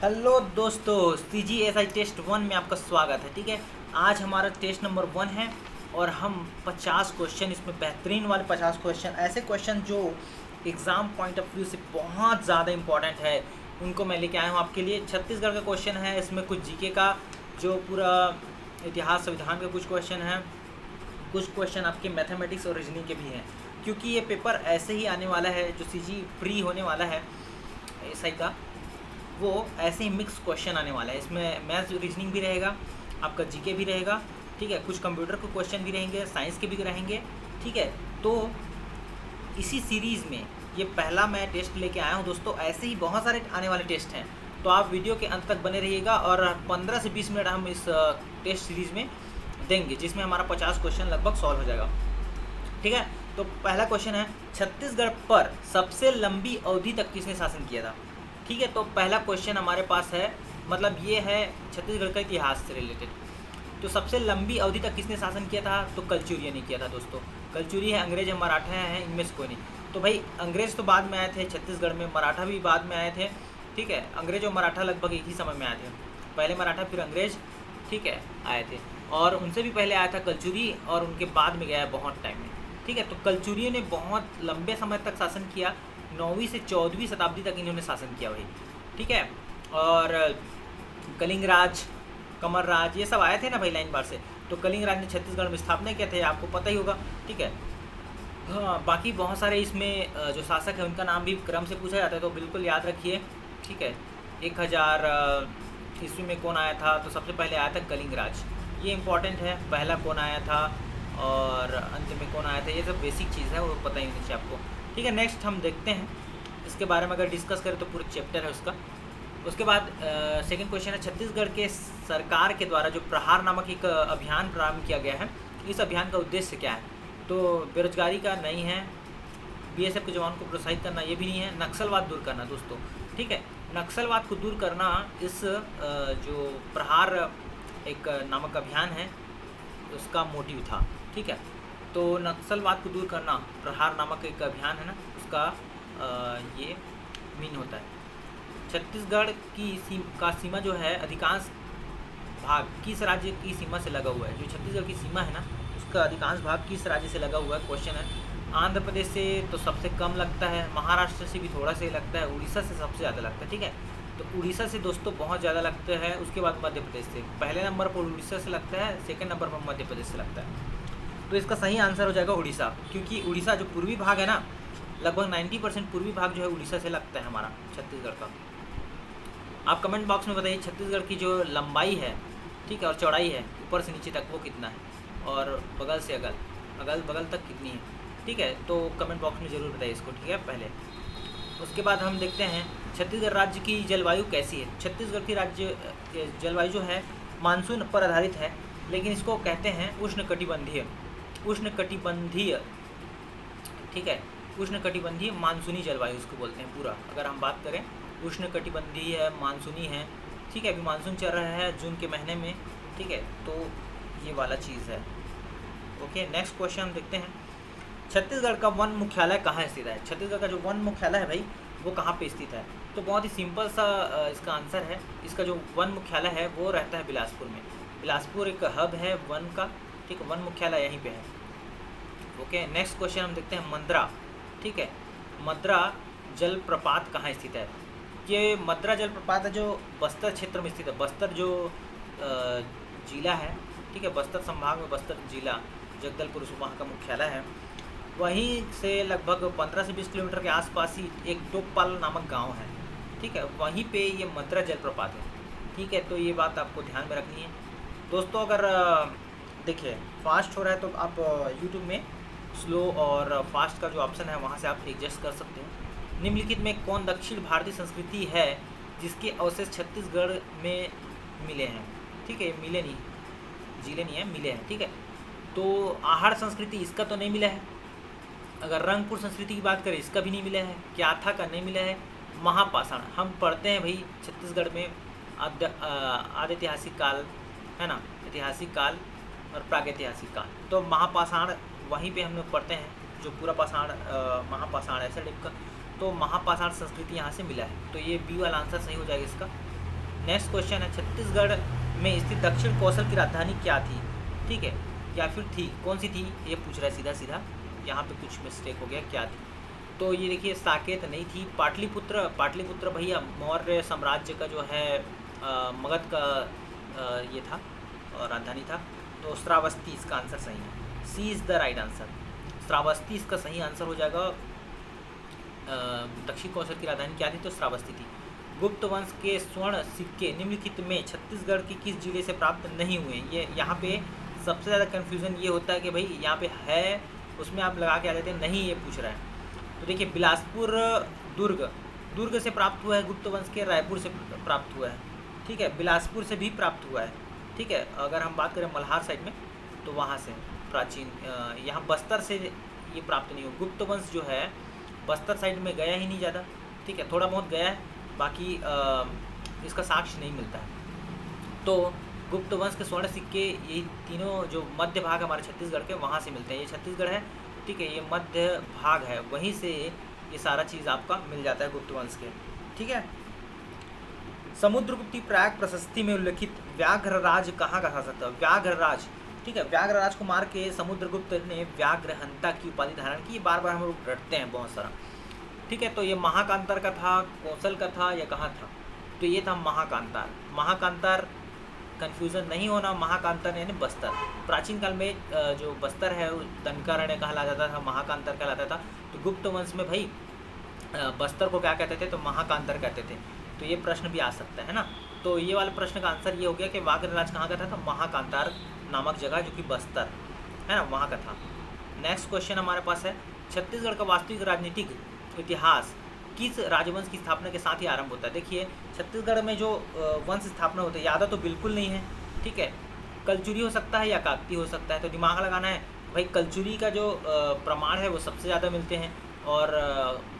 Hello दोस्तों, CGSI test 1 में आपका स्वागत है। ठीक है, आज हमारा टेस्ट नंबर 1 है और हम 50 क्वेश्चन, इसमें बेहतरीन वाले 50 क्वेश्चन, ऐसे क्वेश्चन जो एग्ज़ाम पॉइंट ऑफ व्यू से बहुत ज़्यादा इंपॉर्टेंट है, उनको मैं लेके आया हूँ आपके लिए। छत्तीसगढ़ का क्वेश्चन है, इसमें कुछ जीके का, जो पूरा इतिहास संविधान का कुछ क्वेश्चन है, कुछ क्वेश्चन आपके मैथमेटिक्स और रीजनिंग के भी हैं। क्योंकि ये पेपर ऐसे ही आने वाला है, जो CG प्री होने वाला है SI का, वो ऐसे ही मिक्स क्वेश्चन आने वाला है। इसमें मैथ्स रीजनिंग भी रहेगा, आपका जीके भी रहेगा, ठीक है, कुछ कंप्यूटर के क्वेश्चन भी रहेंगे, साइंस के भी रहेंगे, ठीक है। तो इसी सीरीज़ में ये पहला मैं टेस्ट लेके आया हूँ दोस्तों। ऐसे ही बहुत सारे आने वाले टेस्ट हैं, तो आप वीडियो के अंत तक बने रहिएगा और 15 से 20 मिनट हम इस टेस्ट सीरीज़ में देंगे, जिसमें हमारा 50 क्वेश्चन लगभग सॉल्व हो जाएगा। ठीक है, तो पहला क्वेश्चन है, छत्तीसगढ़ पर सबसे लंबी अवधि तक किसने शासन किया था। ठीक है, तो पहला क्वेश्चन हमारे पास है, मतलब ये है छत्तीसगढ़ का इतिहास से रिलेटेड। तो सबसे लंबी अवधि तक किसने शासन किया था, तो कलचुरिया ने किया था दोस्तों। कलचुरी है, अंग्रेज है, मराठा हैं, इनमें से कोई नहीं। तो भाई अंग्रेज तो बाद में आए थे छत्तीसगढ़ में, मराठा भी बाद में आए थे। ठीक है, अंग्रेज और मराठा लगभग एक ही समय में आए थे, पहले मराठा फिर अंग्रेज, ठीक है, आए थे। और उनसे भी पहले आया था कलचुरी, और उनके बाद में गया है बहुत टाइम में। ठीक है, तो कलचुरियों ने बहुत लंबे समय तक शासन किया, 9वीं से 14वीं शताब्दी तक इन्होंने शासन किया भाई। ठीक है, और कलिंगराज, कमरराज, ये सब आए थे ना भाई लाइन बार से। तो कलिंगराज ने छत्तीसगढ़ में स्थापना किए थे, आपको पता ही होगा। ठीक है, हाँ, बाकी बहुत सारे इसमें जो शासक है उनका नाम भी क्रम से पूछा जाता है, तो बिल्कुल याद रखिए। ठीक है, 1000 ईस्वी में कौन आया था, तो सबसे पहले आया था कलिंगराज, ये इंपॉर्टेंट है। पहला कौन आया था और अंत में कौन आया था, ये सब बेसिक चीज़ है, वो पता ही नहीं चाहिए आपको। ठीक है, नेक्स्ट हम देखते हैं इसके बारे में, अगर डिस्कस करें तो पूरा चैप्टर है उसका। उसके बाद सेकंड क्वेश्चन है, छत्तीसगढ़ के सरकार के द्वारा जो प्रहार नामक एक अभियान प्रारंभ किया गया है, इस अभियान का उद्देश्य क्या है। तो बेरोजगारी का नहीं है, BSF के जवान को प्रोत्साहित करना ये भी नहीं है, नक्सलवाद दूर करना दोस्तों। ठीक है, नक्सलवाद को दूर करना इस जो प्रहार एक नामक अभियान है उसका मोटिव था। ठीक है, तो नक्सलवाद को दूर करना, प्रहार नामक एक अभियान है ना, उसका ये मीन होता है। छत्तीसगढ़ की सीमा जो है, अधिकांश भाग किस राज्य की सीमा से लगा हुआ है। जो छत्तीसगढ़ की सीमा है ना, उसका अधिकांश भाग किस राज्य से लगा हुआ है, क्वेश्चन है। आंध्र प्रदेश से तो सबसे कम लगता है, महाराष्ट्र से भी थोड़ा से लगता है, उड़ीसा से सबसे ज़्यादा लगता है। ठीक है, तो उड़ीसा से दोस्तों बहुत ज़्यादा लगता है, उसके बाद मध्य प्रदेश से। पहले नंबर पर उड़ीसा से लगता है, सेकंड नंबर पर मध्य प्रदेश से लगता है। तो इसका सही आंसर हो जाएगा उड़ीसा, क्योंकि उड़ीसा जो पूर्वी भाग है ना, लगभग 90% पूर्वी भाग जो है उड़ीसा से लगता है हमारा छत्तीसगढ़ का। आप कमेंट बॉक्स में बताइए छत्तीसगढ़ की जो लंबाई है, ठीक है, और चौड़ाई है ऊपर से नीचे तक, वो कितना है, और बगल से अगल बगल तक कितनी है। ठीक है, तो कमेंट बॉक्स में ज़रूर बताइए इसको। ठीक है, पहले उसके बाद हम देखते हैं छत्तीसगढ़ राज्य की जलवायु कैसी है। छत्तीसगढ़ की राज्य जलवायु जो है मानसून पर आधारित है, लेकिन इसको कहते हैं उष्णकटिबंधीय। ठीक है, उष्णकटिबंधीय मानसूनी जलवायु इसको बोलते हैं पूरा, अगर हम बात करें उष्णकटिबंधीय है, मानसूनी है। ठीक है, अभी मानसून चल रहा है जून के महीने में। ठीक है, तो ये वाला चीज़ है। ओके, नेक्स्ट क्वेश्चन हम देखते हैं, छत्तीसगढ़ का वन मुख्यालय कहाँ स्थित है। छत्तीसगढ़ का जो वन मुख्यालय है भाई, वो कहाँ पे स्थित है। तो बहुत ही सिंपल सा इसका आंसर है। इसका जो वन मुख्यालय है वो रहता है बिलासपुर में। बिलासपुर एक हब है वन का। ठीक है, वन मुख्यालय यहीं पे है। ओके, नेक्स्ट क्वेश्चन हम देखते हैं, मद्रा। ठीक है, मद्रा जलप्रपात कहाँ स्थित है। ये मद्रा जलप्रपात है जो बस्तर क्षेत्र में स्थित है। बस्तर जो जिला है, ठीक है, बस्तर संभाग में बस्तर जिला, जगदलपुर वहाँ का मुख्यालय है। वहीं से लगभग 15 से 20 किलोमीटर के आसपास ही एक टोकपाल नामक गांव है। ठीक है, वहीं पे ये मद्रा जलप्रपात है। ठीक है, तो ये बात आपको ध्यान में रखनी है दोस्तों। अगर देखिए फास्ट हो रहा है तो आप यूट्यूब में स्लो और फास्ट का जो ऑप्शन है वहाँ से आप एडजस्ट कर सकते हैं। निम्नलिखित में कौन दक्षिण भारतीय संस्कृति है जिसके अवशेष छत्तीसगढ़ में मिले हैं। ठीक है, मिले नहीं, जिले नहीं है, मिले हैं। ठीक है, तो आहड़ संस्कृति इसका तो नहीं मिला है। अगर रंगपुर संस्कृति की बात करें, इसका भी नहीं मिला है। क्याथा का नहीं मिला है। महापाषाण हम पढ़ते हैं भाई छत्तीसगढ़ में आदि ऐतिहासिक काल है ना, ऐतिहासिक काल और प्रागैतिहासिक काल। तो महापाषाण वहीं पे हम लोग पढ़ते हैं, जो पूरा पाषाण महापाषाण ऐसा टाइप का। तो महापाषाण संस्कृति यहाँ से मिला है। तो ये बी वाला आंसर सही हो जाएगा इसका। नेक्स्ट क्वेश्चन है, छत्तीसगढ़ में स्थित दक्षिण कौशल की राजधानी क्या थी? ठीक है, या फिर थी, कौन सी थी ये पूछ रहा है सीधा सीधा, यहाँ पे कुछ मिस्टेक हो गया, क्या थी? तो ये देखिए साकेत नहीं थी, पाटलिपुत्र, पाटलिपुत्र भैया मौर्य साम्राज्य का जो है मगध का ये था राजधानी था। तो श्रावस्ती इसका आंसर सही है, C is the right answer, Shravasti इसका सही आंसर हो जाएगा। दक्षिण कौशल की राजधानी क्या थी? तो श्रावस्ती थी। गुप्त वंश के स्वर्ण सिक्के निम्नलिखित में छत्तीसगढ़ के किस जिले से प्राप्त नहीं हुए? ये यहाँ पे सबसे ज़्यादा कन्फ्यूज़न ये होता है कि भाई यहाँ पे है, उसमें आप लगा के आ जाते हैं नहीं, ये पूछ रहा है। तो देखिए बिलासपुर दुर्ग से प्राप्त हुआ है, गुप्त वंश के रायपुर से प्राप्त हुआ है, ठीक है, बिलासपुर से भी प्राप्त हुआ है, ठीक है। अगर हम बात करें मल्हार साइड में तो वहाँ से प्राचीन, यहाँ बस्तर से ये प्राप्त नहीं हुआ। गुप्त वंश जो है बस्तर साइड में गया ही नहीं ज़्यादा, ठीक है, थोड़ा बहुत गया है, बाकी इसका साक्ष्य नहीं मिलता है। तो गुप्त वंश के स्वर्ण सिक्के यही तीनों जो मध्य भाग हमारे छत्तीसगढ़ के वहाँ से मिलते हैं। ये छत्तीसगढ़ है, ठीक है, ये मध्य भाग है, वहीं से ये सारा चीज़ आपका मिल जाता है गुप्त वंश के, ठीक है। समुद्रगुप्त प्रयाग प्रशस्ति में उल्लिखित व्याघ्रराज कहाँ का शासक था? व्याघ्रराज, ठीक है, व्याघ्रराज को मार के समुद्रगुप्त ने व्याघ्रहंता की उपाधि धारण की। बार बार हम लोग रटते हैं बहुत सारा, ठीक है। तो ये महाकांतार का था, कौशल का था, या कहाँ था? तो ये था महाकांतार। महाकांतार कन्फ्यूज़न नहीं होना, महाकांतार यानी बस्तर। प्राचीन काल में जो बस्तर है दनकारण्य कहला जाता था, महाकांतार कहलाता था। तो गुप्त वंश में भाई बस्तर को क्या कहते थे? तो महाकांतार कहते थे। तो ये प्रश्न भी आ सकता है ना। तो ये वाले प्रश्न का आंसर ये हो गया कि व्याघ्रराज कहाँ का था? तो महाकांतार नामक जगह जो कि बस्तर है ना, वहाँ का था। नेक्स्ट क्वेश्चन हमारे पास है, छत्तीसगढ़ का वास्तविक राजनीतिक इतिहास किस राजवंश की स्थापना के साथ ही आरंभ होता है? देखिए छत्तीसगढ़ में जो वंश स्थापना होता है, यादव तो बिल्कुल नहीं है, ठीक है, कलचुरी हो सकता है या काकती हो सकता है। तो दिमाग लगाना है भाई, कलचुरी का जो प्रमाण है वो सबसे ज़्यादा मिलते हैं और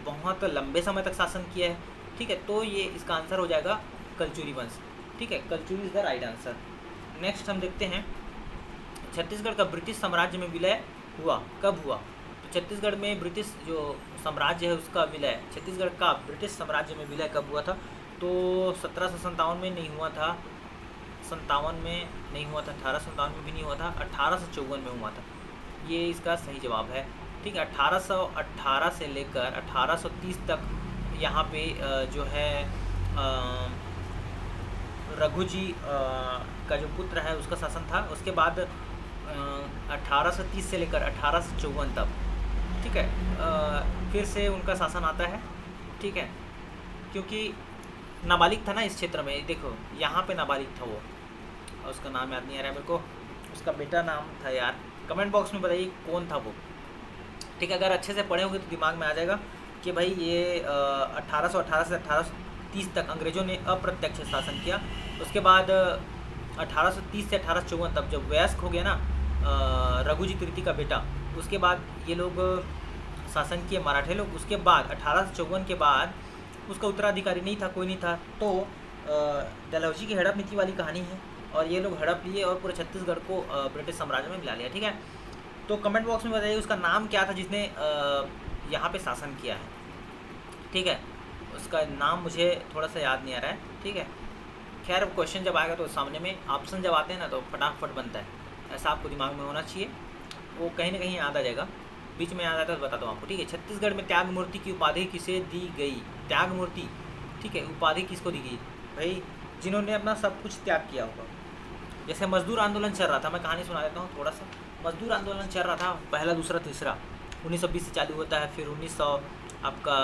बहुत लंबे समय तक शासन किया है, ठीक है। तो ये इसका आंसर हो जाएगा कलचुरी वंश, ठीक है, Kalachuri is the right answer. Next हम देखते हैं, छत्तीसगढ़ का ब्रिटिश साम्राज्य में विलय हुआ कब हुआ? तो छत्तीसगढ़ में ब्रिटिश जो साम्राज्य है उसका विलय, छत्तीसगढ़ का ब्रिटिश साम्राज्य में विलय कब हुआ था? तो 1757 में नहीं हुआ था, 57 में नहीं हुआ था, 1857 में भी नहीं हुआ था, 1854 में हुआ था। ये इसका सही जवाब है, ठीक है। 1818 से लेकर 1830 तक यहाँ पे जो है रघु जी का जो पुत्र है उसका शासन था। उसके बाद 1830 से लेकर 1854 तक, ठीक है, फिर से उनका शासन आता है, ठीक है, क्योंकि नाबालिग था ना इस क्षेत्र में। देखो यहाँ पे नाबालिग था वो, और उसका नाम याद नहीं आ रहा है मेरे को, उसका बेटा नाम था यार, कमेंट बॉक्स में बताइए कौन था वो, ठीक है। अगर अच्छे से पढ़े होंगे तो दिमाग में आ जाएगा कि भाई ये 1818 से 1830 तक अंग्रेज़ों ने अप्रत्यक्ष शासन किया। उसके बाद 1830 से 1854 तक जब वयस्क हो गया ना रघु जी तृतीय का बेटा, उसके बाद ये लोग शासन किए मराठे लोग। उसके बाद 1854 के बाद उसका उत्तराधिकारी नहीं था, कोई नहीं था, तो डलहौजी की हड़प नीति वाली कहानी है और ये लोग हड़प लिए और पूरे छत्तीसगढ़ को ब्रिटिश साम्राज्य में मिला लिया, ठीक है। तो कमेंट बॉक्स में बताइए उसका नाम क्या था जिसने यहाँ पे शासन किया है, ठीक है। उसका नाम मुझे थोड़ा सा याद नहीं आ रहा है, ठीक है। खैर क्वेश्चन जब आएगा तो सामने में ऑप्शन जब आते हैं ना तो फटाफट बनता है, ऐसा आपको दिमाग में होना चाहिए, वो कहीं ना कहीं याद आ जाएगा, बीच में याद आता है तो बताता हूँ आपको, ठीक है। छत्तीसगढ़ में त्याग मूर्ति की उपाधि किसे दी गई? त्याग मूर्ति, ठीक है, उपाधि किसको दी गई? भाई जिन्होंने अपना सब कुछ त्याग किया होगा। जैसे मजदूर आंदोलन चल रहा था, मैं कहानी सुना देता हूँ थोड़ा सा। मजदूर आंदोलन चल रहा था, पहला दूसरा तीसरा, 1920 से चालू होता है, फिर 1900 आपका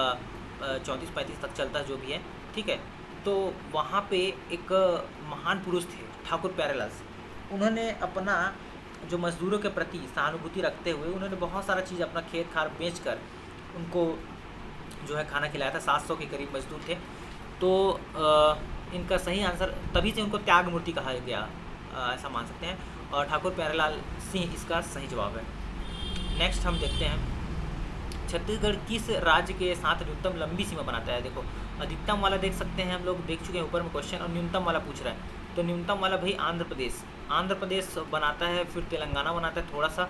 34-35 तक चलता जो भी है, ठीक है। तो वहाँ पे एक महान पुरुष थे ठाकुर प्यारेलाल, उन्होंने अपना जो मजदूरों के प्रति सहानुभूति रखते हुए उन्होंने बहुत सारा चीज़ अपना खेत खार बेच कर उनको जो है खाना खिलाया था। 700 के करीब मजदूर थे। तो इनका सही आंसर, तभी से उनको त्याग मूर्ति कहा गया, ऐसा मान सकते हैं, और ठाकुर प्यारेलाल सिंह इसका सही जवाब है। नेक्स्ट हम देखते हैं, छत्तीसगढ़ किस राज्य के साथ न्यूनतम लंबी सीमा बनाता है? देखो अधिकतम वाला देख सकते हैं, हम लोग देख चुके हैं ऊपर में क्वेश्चन, और न्यूनतम वाला पूछ रहा है। तो न्यूनतम वाला भाई आंध्र प्रदेश बनाता है, फिर तेलंगाना बनाता है थोड़ा सा,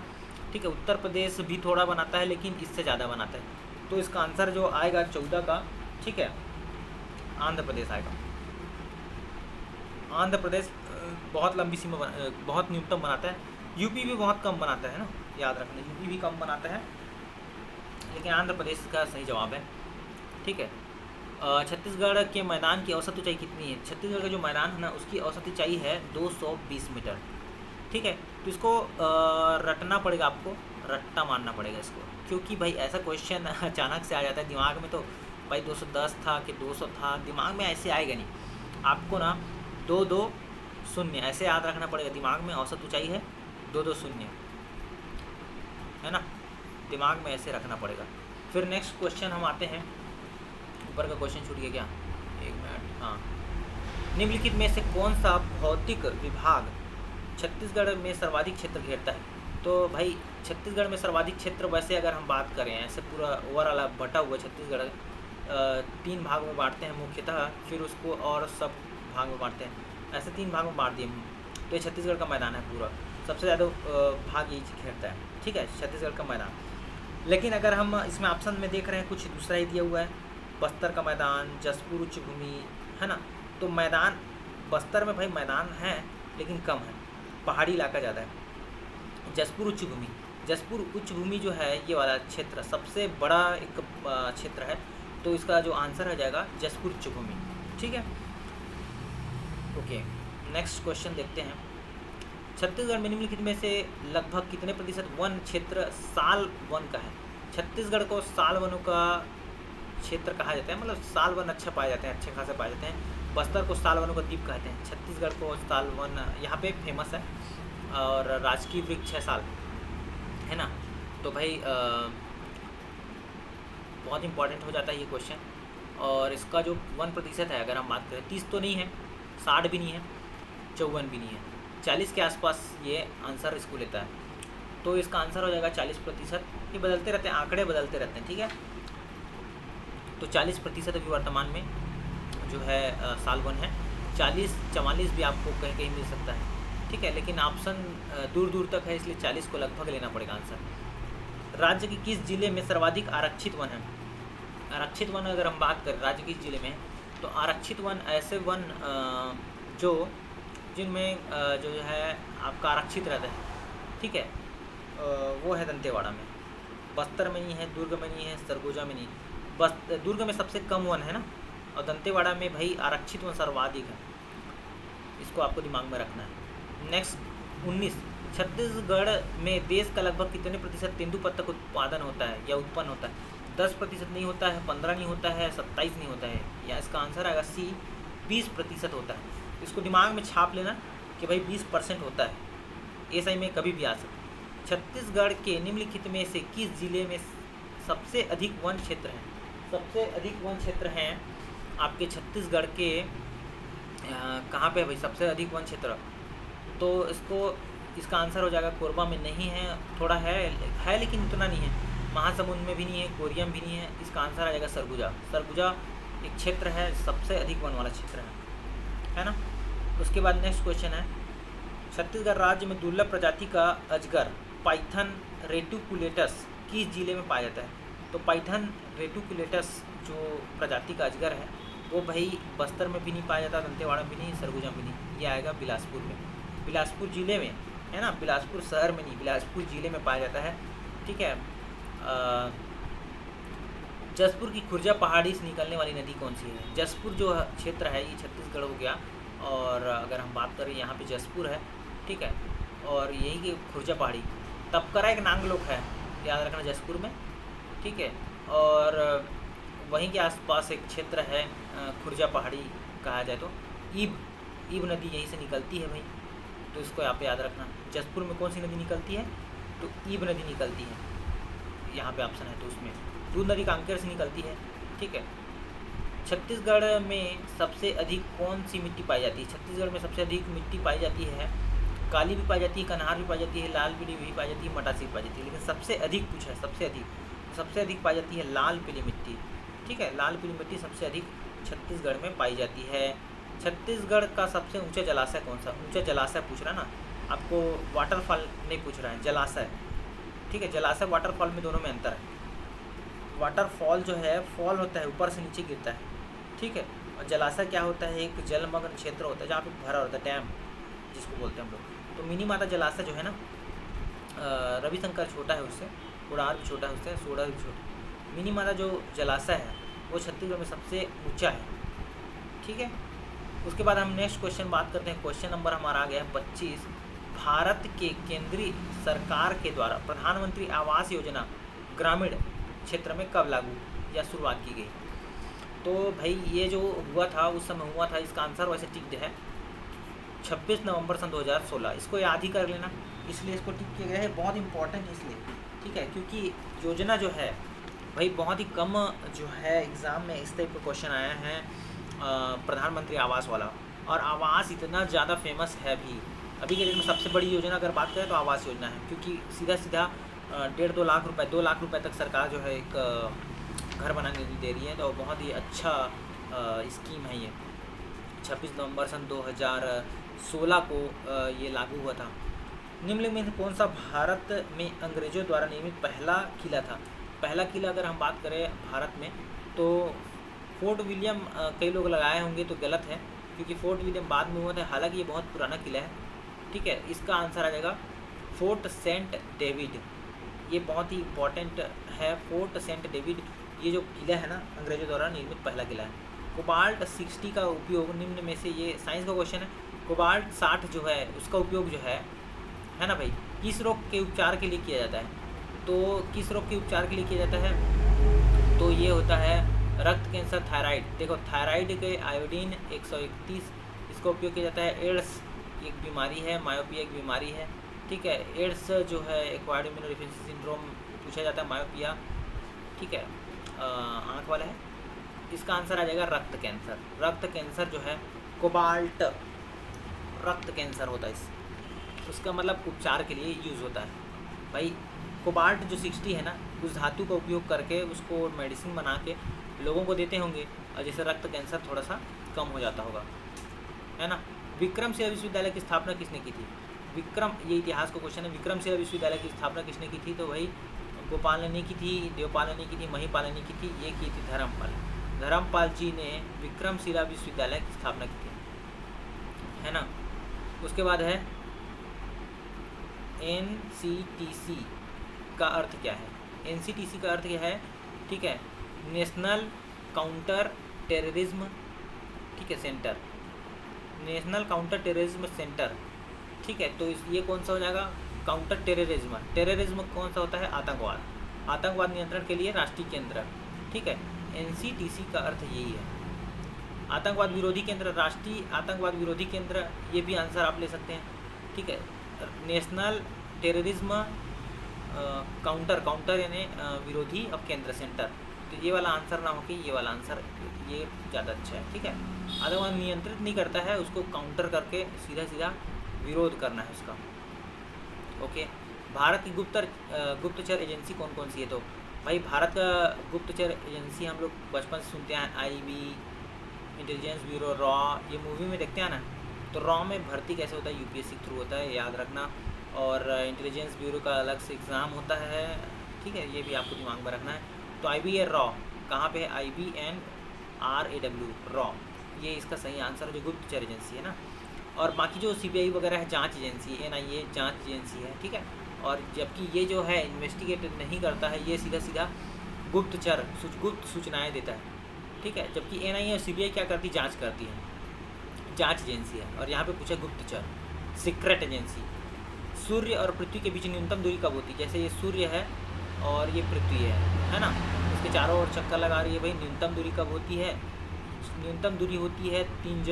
ठीक है, उत्तर प्रदेश भी थोड़ा बनाता है लेकिन इससे ज़्यादा बनाता है। तो इसका आंसर जो आएगा 14 का, ठीक है, आंध्र प्रदेश आएगा। आंध्र प्रदेश बहुत लंबी सीमा बहुत न्यूनतम बनाता है। यूपी भी बहुत कम बनाता है ना, याद रखना, यूपी भी कम बनाता है, लेकिन आंध्र प्रदेश का सही जवाब है। ठीक है। छत्तीसगढ़ के मैदान की औसत ऊंचाई कितनी है? छत्तीसगढ़ का जो मैदान है ना, उसकी औसत ऊंचाई है 220 मीटर। ठीक है। तो इसको रटना पड़ेगा, आपको रट्टा मारना पड़ेगा इसको, क्योंकि भाई ऐसा क्वेश्चन अचानक से आ जाता है दिमाग में, तो भाई 210 था कि 200 था, दिमाग में ऐसे आएगा नहीं। आपको ना 220 ऐसे याद रखना पड़ेगा दिमाग में। औसत ऊंचाई है 220, है ना, दिमाग में ऐसे रखना पड़ेगा। फिर नेक्स्ट क्वेश्चन हम आते हैं, ऊपर का क्वेश्चन छूट गया क्या, एक मिनट, हाँ। निम्नलिखित में से कौन सा भौतिक विभाग छत्तीसगढ़ में सर्वाधिक क्षेत्र घेरता है? तो भाई छत्तीसगढ़ में सर्वाधिक क्षेत्र, वैसे अगर हम बात करें ऐसे पूरा ओवरऑल बटा हुआ छत्तीसगढ़ 3 भाग में बांटते हैं मुख्यतः, फिर उसको और सब भाग में बांटते हैं, ऐसे 3 भाग में बांट दिए। तो ये छत्तीसगढ़ का मैदान है पूरा, सबसे ज़्यादा भाग यही घेरता है। ठीक है, छत्तीसगढ़ का मैदान। लेकिन अगर हम इसमें ऑप्शन में देख रहे हैं कुछ दूसरा ही दिया हुआ है, बस्तर का मैदान, जसपुर उच्च भूमि, है ना। तो मैदान बस्तर में भाई मैदान है लेकिन कम है, पहाड़ी इलाका ज़्यादा है। जसपुर उच्च भूमि, जसपुर उच्च भूमि जो है ये वाला क्षेत्र सबसे बड़ा एक क्षेत्र है, तो इसका जो आंसर हो जाएगा जसपुर उच्च भूमि। ठीक है, ओके। नेक्स्ट क्वेश्चन देखते हैं। छत्तीसगढ़ में निम्नलिखित में से लगभग कितने प्रतिशत वन क्षेत्र साल वन का है? छत्तीसगढ़ को साल वनों का क्षेत्र कहा जाता है, मतलब साल वन अच्छा पाए जाते हैं, अच्छे खासे पाए जाते हैं। बस्तर को साल वनों का द्वीप कहते हैं, छत्तीसगढ़ को साल वन यहाँ पे फेमस है, और राजकीय वृक्ष है साल, है ना। तो भाई बहुत इंपॉर्टेंट हो जाता है ये क्वेश्चन। और इसका जो 1% है, अगर हम बात करें, 30 तो नहीं है, 60 भी नहीं है, 54 भी नहीं है, 40 के आसपास ये आंसर इसको लेता है। तो इसका आंसर हो जाएगा 40%। ये बदलते रहते हैं, आंकड़े बदलते रहते हैं, ठीक है। तो 40% अभी वर्तमान में जो है साल वन है। 40-44 भी आपको कहीं कहीं मिल सकता है, ठीक है, लेकिन ऑप्शन दूर दूर तक है, इसलिए 40 को लगभग लेना पड़ेगा आंसर। राज्य के किस जिले में सर्वाधिक आरक्षित वन है? आरक्षित वन अगर हम बात करें राज्य किस जिले में, तो आरक्षित वन ऐसे वन जो जिनमें जो है आपका आरक्षित रहता है, ठीक है, वो है दंतेवाड़ा में, बस्तर में नहीं है, दुर्ग में नहीं है, सरगुजा में नहीं। बस दुर्ग में सबसे कम वन है ना, और दंतेवाड़ा में भाई आरक्षित वन सर्वाधिक है, इसको आपको दिमाग में रखना है। नेक्स्ट 19, छत्तीसगढ़ में देश का लगभग कितने प्रतिशत तेंदुपत्ता का उत्पादन होता है या उत्पन्न होता है? 10% नहीं होता है, 15 नहीं होता है, 27 नहीं होता है, या इसका आंसर आएगा सी 20% होता है। इसको दिमाग में छाप लेना कि भाई 20% होता है, ऐसा ही में कभी भी आ सकता है। छत्तीसगढ़ के निम्नलिखित में से किस जिले में सबसे अधिक वन क्षेत्र है? सबसे अधिक वन क्षेत्र हैं आपके छत्तीसगढ़ के कहाँ पे है भाई सबसे अधिक वन क्षेत्र? तो इसका आंसर हो जाएगा कोरबा में नहीं है, थोड़ा है लेकिन उतना नहीं है, महासमुंद में भी नहीं है, कोरियम भी नहीं है, इसका आंसर आ जाएगा सरगुजा। सरगुजा एक क्षेत्र है, सबसे अधिक वन वाला क्षेत्र है ना। उसके बाद नेक्स्ट क्वेश्चन है, छत्तीसगढ़ राज्य में दुर्लभ प्रजाति का अजगर पाइथन रेटिकुलेटस किस जिले में पाया जाता है? तो पाइथन रेटिकुलेटस जो प्रजाति का अजगर है वो भाई बस्तर में भी नहीं पाया जाता, दंतेवाड़ा में भी नहीं, सरगुजा में नहीं, ये आएगा बिलासपुर में, बिलासपुर जिले में, है ना, बिलासपुर शहर में नहीं, बिलासपुर जिले में पाया जाता है, ठीक है। जसपुर की खुर्जा पहाड़ी से निकलने वाली नदी कौन सी है? जसपुर जो क्षेत्र है ये छत्तीसगढ़ हो गया, और अगर हम बात करें यहाँ पे जसपुर है, ठीक है, और यही की खुर्जा पहाड़ी, तपकरा एक नांगलोक है, याद रखना जसपुर में, ठीक है, और वहीं के आसपास एक क्षेत्र है खुर्जा पहाड़ी कहा जाए तो, ईब नदी यहीं से निकलती है भाई, तो इसको यहाँ पे याद रखना। जसपुर में कौन सी नदी निकलती है? तो ईब नदी निकलती है, यहाँ पे ऑप्शन है, तो उसमें दूध नदी कांकेर से निकलती है, ठीक है। छत्तीसगढ़ में सबसे अधिक कौन सी मिट्टी पाई जाती है? छत्तीसगढ़ में सबसे अधिक मिट्टी पाई जाती है, काली भी पाई जाती है, कन्हार भी पाई जाती है, लाल पीली भी पाई जाती है, मटासी भी पाई जाती है, लेकिन सबसे अधिक पूछा है, सबसे अधिक पाई जाती है लाल पीली मिट्टी, ठीक है, लाल पीली मिट्टी सबसे अधिक छत्तीसगढ़ में पाई जाती है। छत्तीसगढ़ का सबसे ऊंचा जलाशय कौन सा? ऊंचा जलाशय पूछ रहा ना आपको, वाटरफॉल नहीं पूछ रहा है, जलाशय, ठीक है। जलाशय वाटरफॉल में दोनों में अंतर है। वाटरफॉल जो है फॉल होता है, ऊपर से नीचे गिरता है, ठीक है, और जलाशय क्या होता है? एक जलमग्न क्षेत्र होता है जहाँ पे भरा होता है, डैम जिसको बोलते हैं हम लोग। तो मिनी माता जलाशय जो है ना, रविशंकर छोटा है उससे, उड़ार भी छोटा है उससे, सोडा भी छोटा। मिनी माता जो जलाशय है वो छत्तीसगढ़ में सबसे ऊंचा है, ठीक है। उसके बाद हम नेक्स्ट क्वेश्चन बात करते हैं। क्वेश्चन नंबर हमारा आ गया है 25। भारत के केंद्रीय सरकार के द्वारा प्रधानमंत्री आवास योजना ग्रामीण क्षेत्र में कब लागू या शुरुआत की गई? तो भाई ये जो हुआ था उस समय हुआ था, इसका आंसर वैसे टिक्ड है 26 नवंबर सन 2016। इसको याद ही कर लेना, इसलिए इसको टिक किया गया है, बहुत इंपॉर्टेंट है इसलिए, ठीक है। क्योंकि योजना जो है भाई बहुत ही कम जो है एग्ज़ाम में इस टाइप का क्वेश्चन आया है प्रधानमंत्री आवास वाला। और आवास इतना ज़्यादा फेमस है भी, अभी के डेट में सबसे बड़ी योजना अगर बात करें तो आवास योजना है, क्योंकि सीधा सीधा 1.5-2 लाख रुपए, 2 लाख रुपए तक सरकार जो है एक घर बनाने दे रही है। तो बहुत ही अच्छा स्कीम है ये। 26 नवंबर सन 2016 को ये लागू हुआ था। निम्नलिखित में कौन सा भारत में अंग्रेजों द्वारा निर्मित पहला किला था? पहला किला अगर हम बात करें भारत में तो फोर्ट विलियम, कई लोग लगाए होंगे तो गलत है, क्योंकि फोर्ट विलियम बाद में हुआ था, हालांकि ये बहुत पुराना किला है, ठीक है। इसका आंसर आ जाएगा फोर्ट सेंट डेविड। ये बहुत ही इंपॉर्टेंट है, फोर्ट सेंट डेविड। ये जो किला है ना अंग्रेजों द्वारा निर्मित पहला किला है। कोबाल्ट 60 का उपयोग निम्न में से, ये साइंस का क्वेश्चन है। कोबाल्ट 60 जो है उसका उपयोग जो है ना भाई, किस रोग के उपचार के लिए किया जाता है? तो किस रोग के उपचार के लिए किया जाता है? तो ये होता है रक्त कैंसर, थायराइड। देखो थायराइड के आयोडीन 131 इसका उपयोग किया जाता है। एड्स एक बीमारी है, मायोपिया एक बीमारी है, ठीक है। एड्स जो है एक्वायर्ड इम्यूनोडेफिशिएंसी सिंड्रोम पूछा जाता है, मायोपिया, ठीक है, आँख वाला है। इसका आंसर आ जाएगा रक्त कैंसर। रक्त कैंसर जो है कोबाल्ट रक्त कैंसर होता है, उसका मतलब उपचार के लिए यूज़ होता है भाई। कोबाल्ट जो 60 है ना, उस धातु का उपयोग करके उसको मेडिसिन बना के लोगों को देते होंगे, और जैसे रक्त कैंसर थोड़ा सा कम हो जाता होगा, है ना। विक्रमशिला विश्वविद्यालय की स्थापना किसने की थी? विक्रम, ये इतिहास का क्वेश्चन है। विक्रमशिला विश्वविद्यालय की स्थापना किसने की थी? तो भाई गोपाल ने नहीं की थी, देवपाल ने नहीं की थी, महिपाल ने नहीं की थी, ये की थी धर्मपाल। धर्मपाल जी ने विक्रमशिला विश्वविद्यालय की स्थापना की थी, है ना। उसके बाद है NCTC का अर्थ क्या है? NCTC का अर्थ क्या है? ठीक है, नेशनल काउंटर टेररिज्म, ठीक है, centre, national counter terrorism centre, ठीक है। तो ये कौन सा हो जाएगा? Counter terrorism. टेररिज्म कौन सा होता है? आतंकवाद। आतंकवाद नियंत्रण के लिए राष्ट्रीय केंद्र, ठीक है। NCTC का अर्थ यही है, आतंकवाद विरोधी केंद्र, राष्ट्रीय आतंकवाद विरोधी केंद्र, ये भी आंसर आप ले सकते हैं, ठीक है। नेशनल टेररिज्म काउंटर यानी विरोधी और केंद्र सेंटर, तो ये वाला आंसर ना हो कि ये वाला आंसर, ये ज़्यादा अच्छा है, ठीक है। आतंकवाद नियंत्रित नहीं करता है, उसको काउंटर करके सीधा सीधा विरोध करना है उसका, ओके। भारत की गुप्तचर एजेंसी कौन कौन सी है? तो भाई भारत का गुप्तचर एजेंसी हम लोग बचपन से सुनते हैं, IB, इंटेलिजेंस ब्यूरो, रॉ, ये मूवी में देखते हैं ना। तो रॉ में भर्ती कैसे होता है? UPSC के थ्रू होता है, याद रखना। और इंटेलिजेंस ब्यूरो का अलग से एग्ज़ाम होता है, ठीक है, ये भी आपको दिमाग में रखना है। तो IB है, रॉ कहाँ पे है? IBNRAW, रॉ, ये इसका सही आंसर है, जो गुप्तचर एजेंसी है ना। और बाकी जो CBI वगैरह है जांच एजेंसी, NIA जांच एजेंसी है, ठीक है। और जबकि ये जो है इन्वेस्टिगेट नहीं करता है, ये सीधा सीधा गुप्त सूचनाएँ देता है, ठीक है। जबकि NIA और CBI क्या करती? जांच करती है, जांच एजेंसी है। और यहाँ पे पूछा गुप्तचर, सीक्रेट एजेंसी। सूर्य और पृथ्वी के बीच न्यूनतम दूरी कब होती है? जैसे ये सूर्य है और ये पृथ्वी है ना, इसके चारों ओर चक्कर लगा रही है भाई। न्यूनतम दूरी कब होती है? न्यूनतम दूरी होती है 3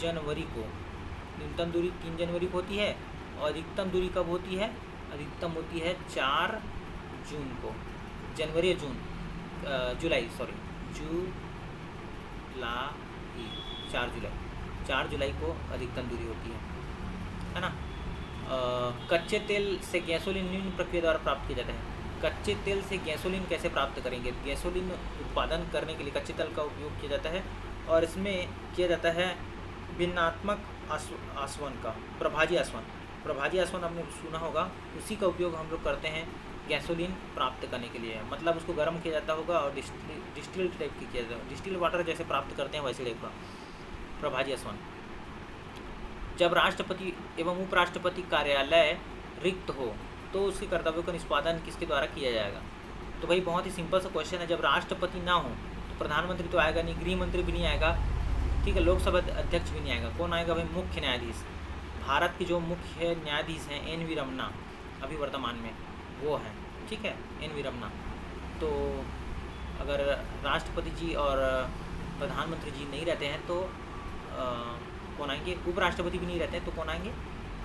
जनवरी को, न्यूनतम दूरी 3 जनवरी को होती है। और अधिकतम दूरी कब होती है? अधिकतम होती है 4 जून को, जनवरी या जुलाई, सॉरी, जुलाई, 4 जुलाई को अधिकतम दूरी होती है ना। कच्चे तेल से गैसोलीन निम्न प्रक्रिया द्वारा प्राप्त किया जाता है। कच्चे तेल से गैसोलीन कैसे प्राप्त करेंगे? गैसोलीन उत्पादन करने के लिए कच्चे तेल का उपयोग किया जाता है, और इसमें किया जाता है भिन्नात्मक आसवन का, प्रभाजी आसवन। प्रभाजी आसवन आपने सुना होगा, उसी का उपयोग हम लोग करते हैं गैसोलीन प्राप्त करने के लिए, मतलब उसको गर्म किया जाता होगा और डिस्टिल टाइप की किया जाता है, डिस्टिल वाटर जैसे प्राप्त करते हैं वैसे टाइप का। प्रभा जायसवाल। जब राष्ट्रपति एवं उपराष्ट्रपति कार्यालय रिक्त हो तो उसके कर्तव्यों का निष्पादन किसके द्वारा किया जाएगा? तो भाई बहुत ही सिंपल सा क्वेश्चन है। जब राष्ट्रपति ना हो तो प्रधानमंत्री तो आएगा नहीं, गृह मंत्री भी नहीं आएगा, ठीक है, लोकसभा अध्यक्ष भी नहीं आएगा। कौन आएगा भाई? मुख्य न्यायाधीश। भारत की जो मुख्य न्यायाधीश हैं एन वी रमन्ना अभी वर्तमान में वो हैं, ठीक है, एन वी रमन्ना। तो अगर राष्ट्रपति जी और प्रधानमंत्री जी नहीं रहते हैं तो कौन आएंगे? उपराष्ट्रपति भी नहीं रहते हैं तो कौन आएंगे?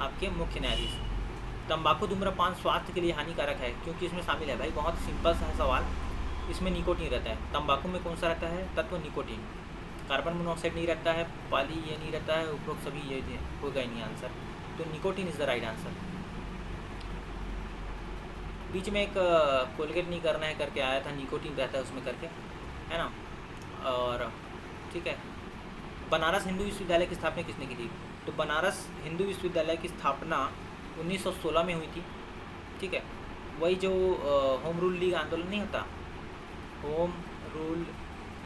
आपके मुख्य न्यायाधीश। तंबाकू धूम्रपान स्वास्थ्य के लिए हानिकारक है क्योंकि इसमें शामिल है, भाई बहुत सिंपल सा सवाल, इसमें निकोटीन रहता है। तंबाकू में कौन सा रहता है तत्व? निकोटीन। कार्बन मोनोऑक्साइड नहीं रहता है, पाली ये नहीं रहता है, उपरोक्त सभी ये होगा ही नहीं आंसर, तो nicotine is the right answer. बीच में एक कोलगेट नहीं करना है करके आया था, निकोटीन रहता है उसमें करके, है ना। और ठीक है, बनारस हिंदू विश्वविद्यालय की स्थापना किसने की थी? तो बनारस हिंदू विश्वविद्यालय की स्थापना 1916 में हुई थी, ठीक है। वही जो होम रूल लीग आंदोलन नहीं होता, होम रूल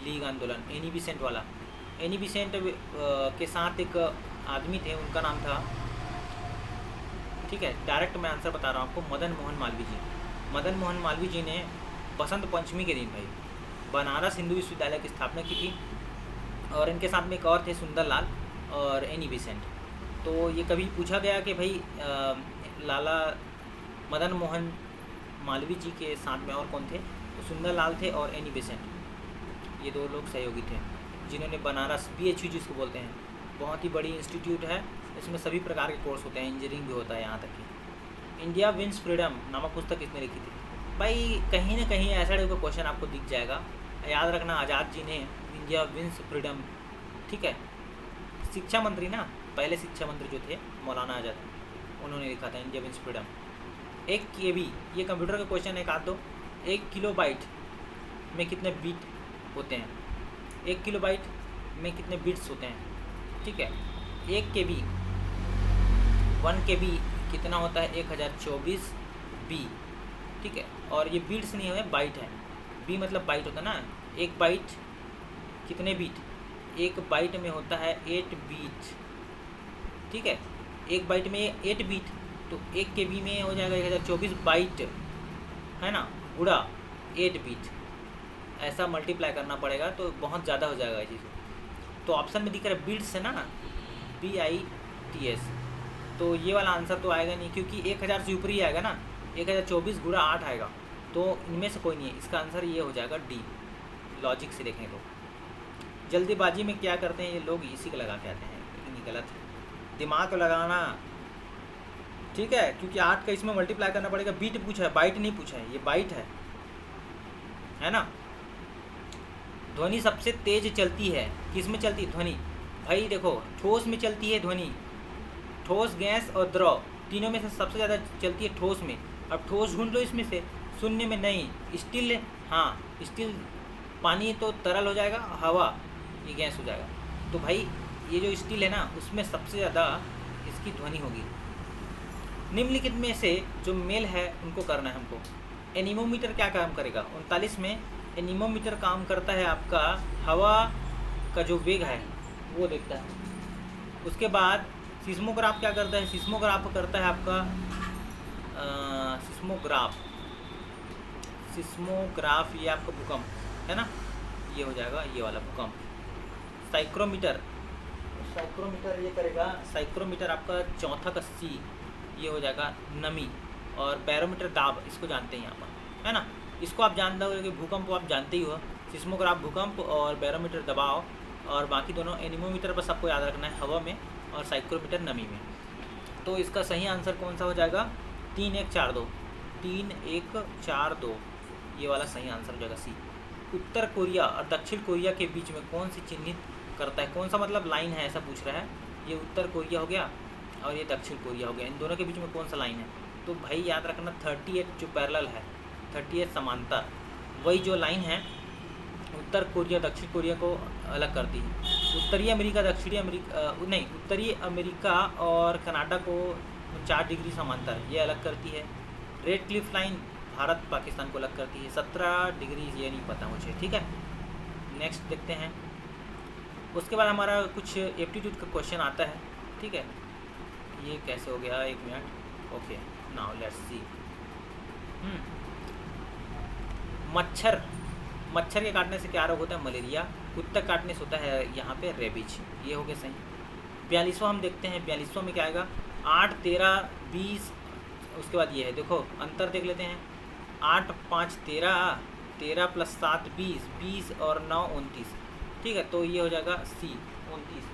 लीग आंदोलन, एनी बिसेंट वाला, एनी बिसेंट के साथ एक आदमी थे, उनका नाम था, ठीक है, डायरेक्ट मैं आंसर बता रहा हूँ आपको, मदन मोहन मालवीय जी। मदन मोहन मालवीय जी ने बसंत पंचमी के दिन भाई बनारस हिंदू विश्वविद्यालय की स्थापना की थी, और इनके साथ में एक और थे, सुंदरलाल और एनी बिसेंट। तो ये कभी पूछा गया कि भाई लाला मदन मोहन मालवीय जी के साथ में और कौन थे? तो सुंदरलाल थे और एनी बिसेंट, ये दो लोग सहयोगी थे जिन्होंने बनारस BHU जिसको बोलते हैं, बहुत ही बड़ी इंस्टीट्यूट है, इसमें सभी प्रकार के कोर्स होते हैं, इंजीनियरिंग भी होता है यहाँ तक कि। इंडिया विंस फ्रीडम नामक पुस्तक किसने लिखी थी? भाई कहीं ना कहीं ऐसा टाइप का क्वेश्चन आपको दिख जाएगा, याद रखना, आज़ाद जी ने इंडिया विंस फ्रीडम, ठीक है, शिक्षा मंत्री ना, पहले शिक्षा मंत्री जो थे मौलाना आज़ाद, उन्होंने लिखा था इंडिया विंस फ्रीडम। 1 KB, ये कंप्यूटर का क्वेश्चन है, काट दो। 1 किलोबाइट में कितने बीट होते हैं? 1 किलोबाइट में कितने बिट्स होते हैं? ठीक है, 1 KB 1 KB कितना होता है? 1024 B, ठीक है। और ये बीट्स नहीं है, बाइट है, B मतलब बाइट होता है ना। 1 बाइट कितने बीट? 1 बाइट में होता है 8 बीट, ठीक है, 1 बाइट में 8 बीट, तो 1 KB में हो जाएगा 1024 बाइट, है ना, गुणा 8 बीट, ऐसा मल्टीप्लाई करना पड़ेगा, तो बहुत ज़्यादा हो जाएगा ये चीज़। तो ऑप्शन में दिख रहा है बीट्स है ना, BITS, तो ये वाला आंसर तो आएगा नहीं, क्योंकि 1000 से ऊपर ही आएगा ना, 1024 गुणा 8 आएगा, तो इनमें से कोई नहीं है, इसका आंसर ये हो जाएगा D, लॉजिक से देखें तो। जल्दीबाजी में क्या करते हैं ये लोग? इसी को लगा के आते हैं, लेकिन ये गलत है, दिमाग को लगाना, ठीक है, क्योंकि 8 का इसमें मल्टीप्लाई करना पड़ेगा। बीट पूछा है, बाइट नहीं पूछा है, ये बाइट है ना। ध्वनि सबसे तेज चलती है, किस में चलती है ध्वनि? भाई देखो, ठोस में चलती है ध्वनि, ठोस, गैस और द्रव, तीनों में से सबसे ज़्यादा चलती है ठोस में। अब ठोस ढूंढ लो इसमें से, शून्य में नहीं, स्टिल, हाँ स्टिल, पानी तो तरल हो जाएगा, हवा ये गैस हो जाएगा, तो भाई ये जो स्टिल है ना, उसमें सबसे ज़्यादा इसकी ध्वनि होगी। निम्नलिखित में से जो मेल है उनको करना है हमको। एनीमोमीटर क्या काम करेगा? 39 में एनीमोमीटर काम करता है आपका हवा का जो वेग है वो देखता है। उसके बाद सिस्मोग्राफ क्या करता है? सिस्मोग्राफ करता है आपका सिस्मोग्राफ ये आपका भूकंप है ना, ये हो जाएगा ये वाला भूकंप। साइक्रोमीटर ये करेगा, साइक्रोमीटर आपका चौथा का C, ये हो जाएगा नमी। और बैरोमीटर दाब, इसको जानते हैं यहाँ पर, है ना, इसको आप जानते हो कि भूकंप को आप जानते ही हो, सिस्मोग्राफ भूकंप और बैरोमीटर दबाव, और बाकी दोनों एनीमोमीटर पर सबको याद रखना है, हवा में, और साइक्रोमीटर नमी में। तो इसका सही आंसर कौन सा हो जाएगा? 3142, 3142, ये वाला सही आंसर हो जाएगा C। उत्तर कोरिया और दक्षिण कोरिया के बीच में कौन सी चिन्हित करता है? कौन सा मतलब लाइन है, ऐसा पूछ रहा है। ये उत्तर कोरिया हो गया और ये दक्षिण कोरिया हो गया, इन दोनों के बीच में कौन सा लाइन है? तो भाई याद रखना 38 जो पैरेलल है, 38 समांतर, वही जो लाइन है उत्तर कोरिया दक्षिण कोरिया को अलग करती है। उत्तरी अमेरिका दक्षिणी अमेरिका नहीं, उत्तरी अमेरिका और कनाडा को 4 डिग्री समांतर ये अलग करती है। Red Cliff line Bharat Pakistan को अलग करती है? 17 डिग्री, ये नहीं पता मुझे, ठीक है। नेक्स्ट देखते हैं। उसके बाद हमारा कुछ एप्टीट्यूड का क्वेश्चन आता है, ठीक है। ये कैसे हो गया, एक minute, okay now let's see. मच्छर के काटने से क्या रोग होता है? मलेरिया। कुत्ता काटने से होता है यहाँ पे रेबीज। ये हो गया सही। 42वां हम देखते हैं। 42वां में क्या आएगा? 8, 13, 20। उसके बाद ये है, देखो अंतर देख लेते हैं। 8, 5, 13, 13 + 7 20, 20 और 9 29, ठीक है। तो ये हो जाएगा सी 29,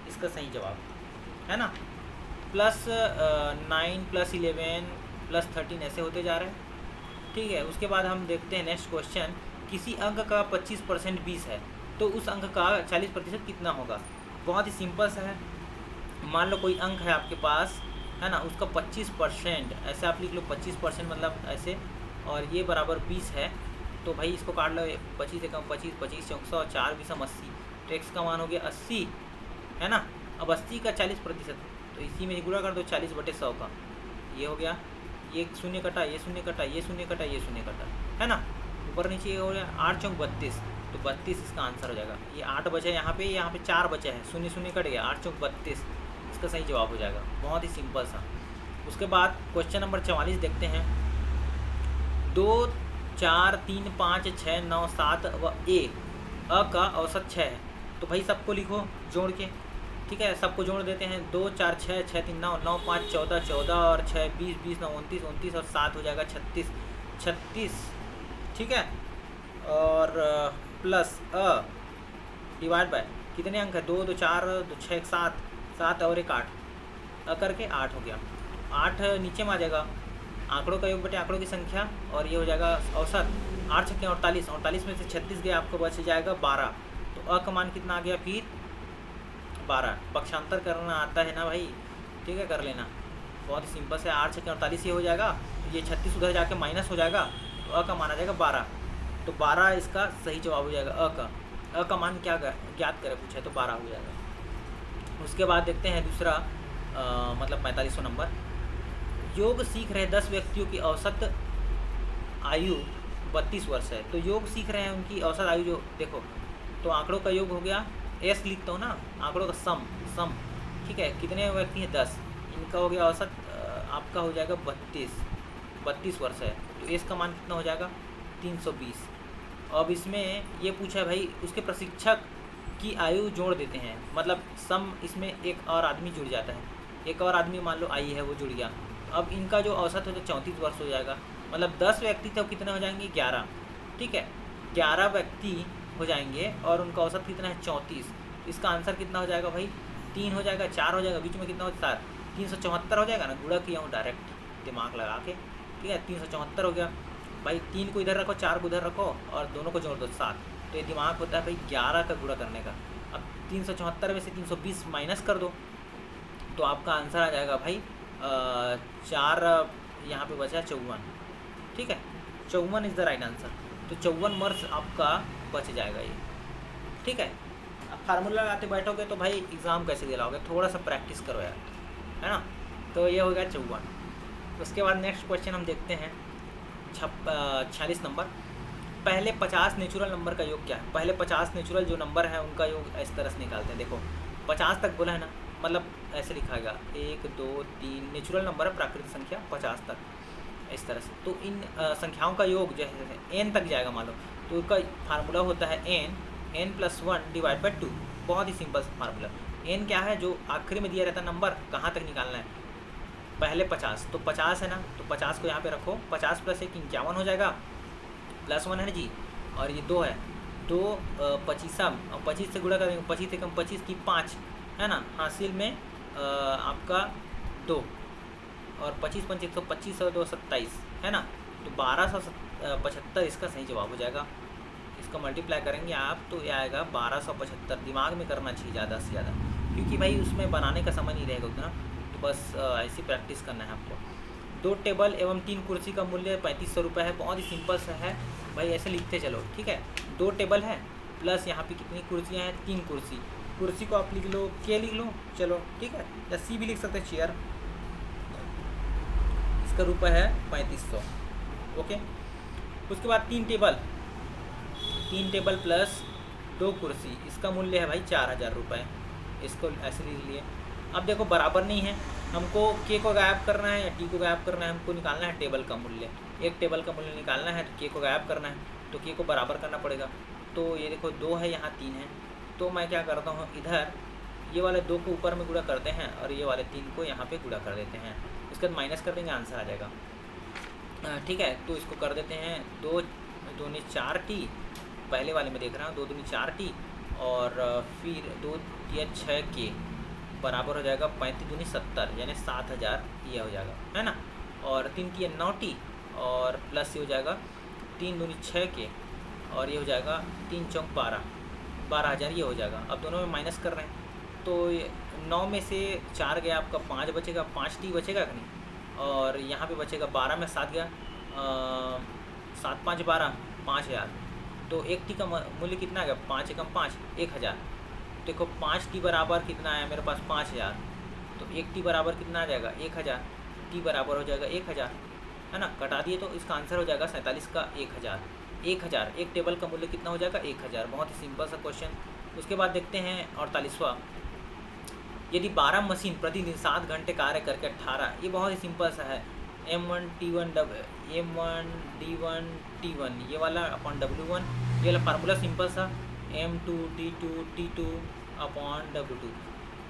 इसका सही जवाब है ना। +9 +11 +13 ऐसे होते जा रहे हैं, ठीक है। उसके बाद हम देखते हैं नेक्स्ट क्वेश्चन। किसी अंक का 25% 20 है, तो उस अंक का 40% कितना होगा? बहुत ही सिंपल सा है। मान लो कोई अंक है आपके पास, है ना, उसका 25%, ऐसे आप लिख लो 25% मतलब ऐसे, और ये बराबर 20 है। तो भाई इसको काट लो, 25 से कम 25, 25 चौक 100, 4 20 80, तो x का मान हो गया 80, है ना। अब 80 का 40%, तो इसी में गुणा कर दो 40/100 का, ये हो गया। ये शून्य कटा, ये शून्य कटा, ये शून्य कटा, ये शून्य कटा, है ना। ऊपर नीचे हो गया 8 चौक 32, तो 32 इसका आंसर हो जाएगा। ये 8 बचे यहाँ पे 4 बचे हैं, शून्य शून्य कट गया, 8 चौक 32 इसका सही जवाब हो जाएगा। बहुत ही सिंपल सा। उसके बाद क्वेश्चन नंबर 44 देखते हैं। 2, 4, 3, 5, 6, 9, 7 व अ का औसत 6 है, तो भाई सबको लिखो जोड़ के, ठीक है। सबको जोड़ देते हैं। 2, 4, 6, 6, 3, 9, 9, 5, 14, 14 और 6, 20, 20, 9, 29, 29 और 7 हो जाएगा 36, 36, ठीक है। और प्लस डिवाइड बाय कितने अंक है? 2, 2, 4, 2, 6, 7, 7 और 1 8, करके 8 हो गया। 8 नीचे में आ जाएगा, आंकड़ों का योग बटे आंकड़ों की संख्या, और ये हो जाएगा औसत। 8 छक्के 48, 48 में से 36 गया, आपको बच जाएगा 12। तो का मान कितना आ गया फिर? 12। पक्षांतर करना आता है ना भाई, ठीक है, कर लेना। बहुत ही सिंपल से 8 छक्के 48 ये हो जाएगा, ये 36 उधर जाके माइनस हो जाएगा, तो का मान आ जाएगा 12। तो 12 इसका सही जवाब हो जाएगा। अ का मान क्या ज्ञात करें पूछा है, तो 12 हो जाएगा। उसके बाद देखते हैं दूसरा, मतलब 45वां नंबर। योग सीख रहे 10 व्यक्तियों की औसत आयु 32 वर्ष है, तो योग सीख रहे हैं उनकी औसत आयु जो देखो, तो आंकड़ों का योग हो गया, एस लिखता हूँ ना, आंकड़ों का सम, ठीक है। कितने व्यक्ति हैं? 10, इनका हो गया औसत, आपका हो जाएगा 32 वर्ष है, तो एस का मान कितना हो जाएगा? 320। अब इसमें ये पूछा भाई उसके प्रशिक्षक की आयु जोड़ देते हैं, मतलब सम इसमें एक और आदमी जुड़ जाता है, एक और आदमी मान लो आई है वो जुड़ गया। अब इनका जो औसत हो तो 34 वर्ष हो जाएगा, मतलब 10 व्यक्ति तो कितने हो जाएंगे? 11, ठीक है। 11 व्यक्ति हो जाएंगे और उनका औसत कितना है? 34। इसका आंसर कितना हो जाएगा भाई? 3 हो जाएगा, 4 हो जाएगा, बीच में कितना होता है? 374 हो जाएगा ना, गुणा किया हूँ डायरेक्ट दिमाग लगा के, ठीक है। 374 हो गया भाई। 3 को इधर रखो, 4 को उधर रखो और दोनों को जोड़ दो 7, तो ये दिमाग होता है भाई 11 का गुणा करने का। अब 374 में से 320 माइनस कर दो, तो आपका आंसर आ जाएगा भाई 4, यहाँ पे बचा 54, ठीक है। 54 इज़ द राइट आंसर। तो 54 वर्ष आपका बच जाएगा ये, ठीक है। अब फार्मूला लगाते बैठोगे तो भाई एग्ज़ाम कैसे दिलाओगे? थोड़ा सा प्रैक्टिस करो यार, है ना। तो ये हो गया 54। उसके बाद नेक्स्ट क्वेश्चन हम देखते हैं 46 नंबर। पहले 50 नेचुरल नंबर का योग क्या है? पहले 50 नेचुरल जो नंबर है उनका योग इस तरह से निकालते हैं। देखो 50 तक बोला है ना, मतलब ऐसे लिखाएगा 1 2 3, नेचुरल नंबर है प्राकृतिक संख्या 50 तक, इस तरह से। तो इन संख्याओं का योग जो है n तक जाएगा मान लो, तो उसका फार्मूला होता है n + 1 / 2। बहुत ही सिंपल फार्मूला। n क्या है? जो आखिरी में दिया रहता है नंबर, कहाँ तक निकालना है? पहले 50, तो 50 है ना, तो 50 को यहाँ पे रखो, 50 + 1 51 हो जाएगा, +1 है जी, और ये 2 है, 2 25, और 25 से गुणा करेंगे, 25 से कम 25 की 5, है ना, हासिल में आपका 2, और 25 25 तो 25 और 2 27, है ना। तो 1275 इसका सही जवाब हो जाएगा। इसका मल्टीप्लाई करेंगे आप तो ये आएगा 1275। दिमाग में करना चाहिए ज़्यादा से ज़्यादा, क्योंकि भाई उसमें बनाने का समय नहीं रहेगा उतना, तो बस ऐसी प्रैक्टिस करना है आपको। 2 टेबल एवं 3 कुर्सी का मूल्य 3500 रुपये है। बहुत ही सिंपल सा है भाई, ऐसे लिखते चलो, ठीक है। 2 टेबल है प्लस यहाँ पे कितनी कुर्सियाँ हैं? 3 कुर्सी। कुर्सी को आप लिख लो के लिख लो, चलो ठीक है, या सी भी लिख सकते हैं, चेयर। इसका रुपये है 3500। ओके। उसके बाद 3 टेबल प्लस 2 कुर्सी, इसका मूल्य है भाई 4000 रुपये। इसको ऐसे लिख लिए। अब देखो बराबर नहीं है, हमको के को गायब करना है या टी को गायब करना है, हमको निकालना है टेबल का मूल्य। एक टेबल का मूल्य निकालना है तो के को गायब करना है, तो के को बराबर करना पड़ेगा। तो ये देखो 2 है, यहाँ 3 है, तो मैं क्या करता हूँ, इधर ये वाले 2 को ऊपर में गुणा करते हैं और ये वाले 3 को यहाँ पे गुणा कर देते हैं। इसके बाद माइनस कर देंगे, आंसर आ जाएगा। ठीक है, तो इसको कर देते हैं 2 दूनी 4t, पहले वाले में देख रहा हूँ 2 दूनी 4t, और फिर 2 या 6 बराबर हो जाएगा 35 दूनी 70, यानी 7000 ये हो जाएगा, है ना। और 3 की 9t और प्लस ये हो जाएगा 3 दूनी 6 और ये हो जाएगा 3 चौक 12,000 ये हो जाएगा। अब दोनों में माइनस कर रहे हैं, तो 9 में से 4 गया आपका 5 बचेगा, 5t बचेगा कि नहीं, और यहाँ पे बचेगा 12 में 7 गया, 7 5 12, 5000। तो 1t का मूल्य कितना आ गया, 5 एकम 5, 1000। देखो 5t बराबर कितना आया मेरे पास 5000, तो 1t बराबर कितना आ जाएगा 1000, t बराबर हो जाएगा 1000, है ना। कटा दिए तो इसका आंसर हो जाएगा 47 का 1000। एक टेबल का मूल्य कितना हो जाएगा 1000। बहुत ही सिंपल सा क्वेश्चन। उसके बाद देखते हैं 48वां। यदि 12 मशीन प्रतिदिन 7 घंटे कार्य करके 18, ये बहुत ही सिंपल सा है, M1 D1 T1 ये वाला अपॉन W1, ये वाला फार्मूला सिंपल सा, M2 D2 T2 upon W2।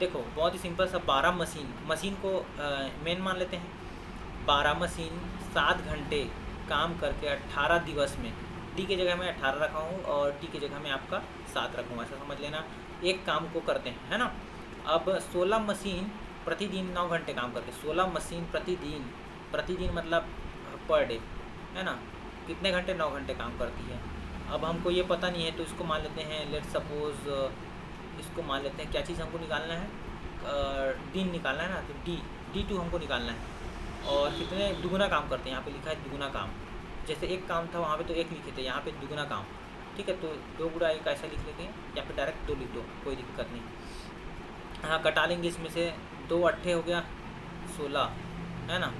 देखो बहुत ही सिंपल सा, 12 मशीन को मेन मान लेते हैं। 12 मशीन 7 घंटे काम करके 18 दिवस में, टी के जगह मैं 18 रखा हूँ और टी की जगह में आपका 7 रखूँगा, ऐसा समझ लेना। एक काम को करते हैं, है ना। अब 16 मशीन प्रतिदिन 9 घंटे काम करते, 16 मशीन प्रतिदिन मतलब पर डे, है ना। कितने घंटे, 9 घंटे काम करती है। अब हमको ये पता नहीं है, तो इसको मान लेते हैं, लेट सपोज इसको मान लेते हैं, क्या चीज़ हमको निकालना है, दिन निकालना है ना, तो D2 हमको निकालना है। और कितने दुगुना काम करते हैं, यहाँ पे लिखा है दुगुना काम। जैसे एक काम था वहाँ पे तो 1 लिखे थे, यहाँ पे दुगुना काम, ठीक है। तो 2 गुणा 1 ऐसा लिख लेते हैं, या फिर डायरेक्ट 2 लिख दो, कोई दिक्कत नहीं। हाँ, कटा लेंगे इसमें से 2 अट्ठे हो गया 16, है ना,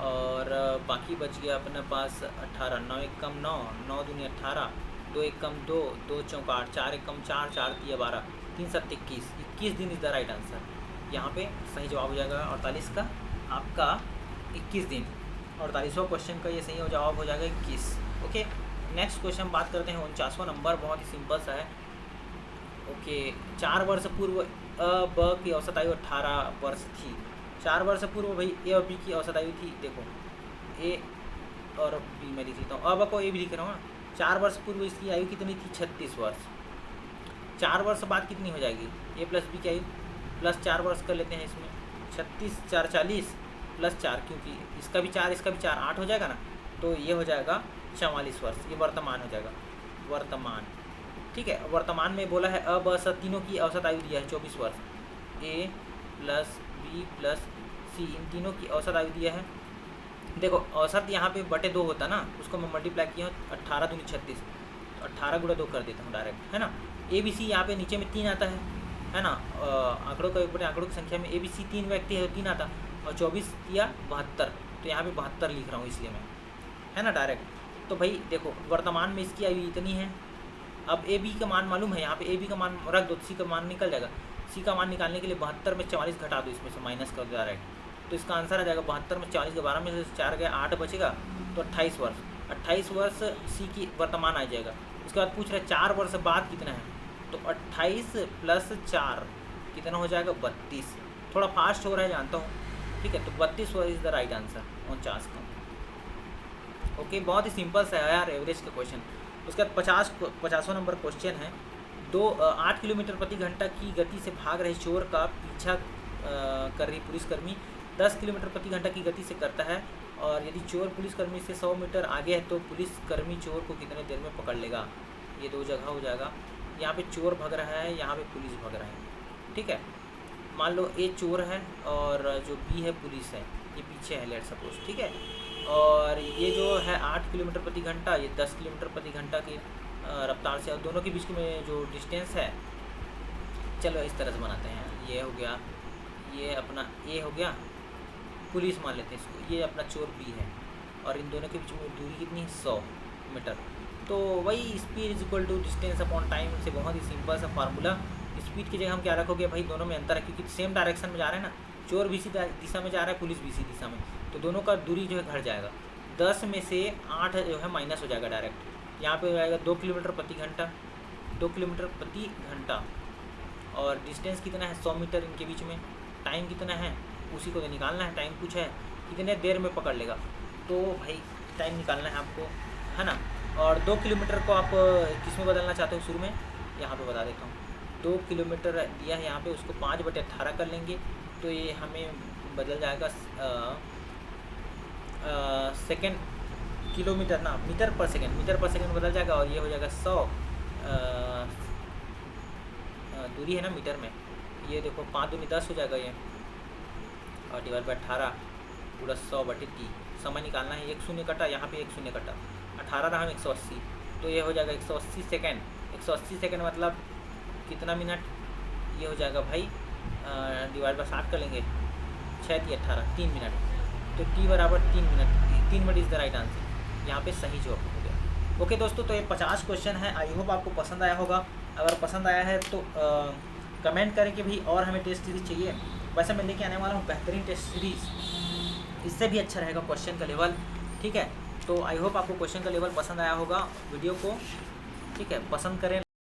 और बाकी बच गया अपने पास 18, 9 एक कम 9, 9 दूनी 18, 2 एक कम 2, 2 चौक 8, 4 एक कम 4, 4 तिया 12, 3 7 21 दिन इज़ द राइट आंसर। यहाँ पे सही जवाब हो जाएगा 48 का आपका 21 दिन। 48वां क्वेश्चन का ये सही जवाब हो जाएगा 21। ओके, नेक्स्ट क्वेश्चन बात करते हैं 49वां नंबर, बहुत ही सिंपल सा है। ओके, 4 वर्ष पूर्व ब की औसत आयु 18 वर्ष थी। 4 वर्ष पूर्व भाई ए और बी की औसत आयु थी, देखो ए और बी मैं लिख लेता हूँ, अब को ए भी लिख रहा हूँ ना। 4 वर्ष पूर्व इसकी आयु कितनी थी, 36 वर्ष। 4 वर्ष बाद कितनी हो जाएगी, ए प्लस बी की आयु, प्लस 4 वर्ष कर लेते हैं इसमें, 36 4 40 प्लस 4, क्योंकि इसका भी 4 इसका भी 4, 8 हो जाएगा ना, तो ये हो जाएगा 44 वर्ष। ये वर्तमान हो जाएगा, वर्तमान, ठीक है। वर्तमान में बोला है अब तीनों की औसत आयु दिया है 24 वर्ष, ए प्लस बी प्लस सी, इन तीनों की औसत आयु दिया है। देखो औसत यहाँ पे बटे 2 होता ना, उसको मैं मल्टीप्लाई किया हूँ, 18 दूनी 36, तो 18 गुणा 2 कर देता हूँ डायरेक्ट, है ना। ए बी सी यहाँ पे नीचे में 3 आता है ना, आंकड़ों का एक बड़े आंकड़ों की संख्या में ए बी सी 3 व्यक्ति है तो 3 आता, और 24 या 72, तो यहाँ पे 72 लिख रहा हूँ इसलिए मैं, है ना, डायरेक्ट। तो भाई देखो वर्तमान में इसकी आयु इतनी है। अब ए बी का मान मालूम है, यहाँ पे ए बी का मान रख दो, सी का मान निकल जाएगा। सी का मान निकालने के लिए 72 में 44 घटा दो, इसमें से माइनस कर दो डायरेक्ट, तो इसका आंसर आ जाएगा 72 में 40 के 12 में से 4 गया 8 बचेगा, तो 28 वर्ष। 28 वर्ष सी की वर्तमान आ जाएगा। उसके बाद पूछ रहे 4 वर्ष बाद कितना है, तो 28 प्लस 4 कितना हो जाएगा 32। थोड़ा फास्ट हो रहा है जानता हूँ, ठीक है। तो 32 वर्ष इज़ द राइट आंसर 49 का। ओके, बहुत ही सिंपल सा है यार, एवरेज का क्वेश्चन। उसके बाद 50वां नंबर क्वेश्चन है। 8 किलोमीटर प्रति घंटा की गति से भाग रहे चोर का पीछा कर रही पुलिसकर्मी 10 किलोमीटर प्रति घंटा की गति से करता है, और यदि चोर पुलिसकर्मी से 100 मीटर आगे है तो पुलिसकर्मी चोर को कितने देर में पकड़ लेगा। ये 2 जगह हो जाएगा, यहाँ पे चोर भाग रहा है, यहाँ पे पुलिस भाग रहा है, ठीक है। मान लो ए चोर है और जो बी है पुलिस है, ये पीछे है लेट सपोज, ठीक है। और ये जो है 8 किलोमीटर प्रति घंटा, ये 10 किलोमीटर प्रति घंटा की रफ्तार से, और दोनों के बीच में जो डिस्टेंस है, चलो इस तरह से बनाते हैं। ये हो गया, ये अपना ए हो गया, पुलिस मान लेते हैं इसको, ये अपना चोर बी है, और इन दोनों के बीच में दूरी कितनी है 100 मीटर। तो वही speed is equal to distance upon time से बहुत ही सिंपल सा फार्मूला। स्पीड की जगह हम क्या रखोगे भाई, दोनों में अंतर है क्योंकि सेम डायरेक्शन में जा रहे हैं ना, चोर भी इसी दिशा में जा रहा है, पुलिस भी इसी दिशा में, तो दोनों का दूरी जो है घट जाएगा। 10 में से 8 जो है माइनस हो जाएगा डायरेक्ट। यहाँ पे हो जाएगा 2 किलोमीटर प्रति घंटा, 2 किलोमीटर प्रति घंटा। और डिस्टेंस कितना है 100 मीटर इनके बीच में। टाइम कितना है उसी को तो निकालना है, टाइम कुछ है कितने देर में पकड़ लेगा, तो भाई टाइम निकालना है आपको, है ना। और 2 किलोमीटर को आप किस में बदलना चाहते हो शुरू में, यहाँ पे बता देता हूँ। 2 किलोमीटर दिया है यहाँ पे, उसको 5/18 कर लेंगे तो ये हमें बदल जाएगा सेकेंड, किलोमीटर ना, मीटर पर सेकेंड बदल जाएगा। और ये हो जाएगा 100 दूरी है ना मीटर में, ये देखो 5 दूनी 10 हो जाएगा ये, और डिवाइड बाय 18 पूरा 100/30। समय निकालना है, 1 शून्य कटा, यहाँ पे 1 शून्य कटा, 18 रहा 180, तो ये हो जाएगा 180 सेकेंड। 180 सेकेंड मतलब कितना मिनट, ये हो जाएगा भाई डिवाइड बाय 60 कर लेंगे, 6 × 18 3 मिनट, तो t बराबर 3 minute. 3 minute is the right answer, यहाँ पे सही जवाब हो गया। ओके दोस्तों, तो ये 50 क्वेश्चन है, आई होप आपको पसंद आया होगा। अगर पसंद आया है तो कमेंट करें कि भाई और हमें टेस्ट सीरीज़ चाहिए। वैसे मैं लेके आने वाला हूँ बेहतरीन टेस्ट सीरीज़, इससे भी अच्छा रहेगा क्वेश्चन का लेवल, ठीक है। तो आई होप आपको क्वेश्चन का लेवल पसंद आया होगा वीडियो को, ठीक है। पसंद करें,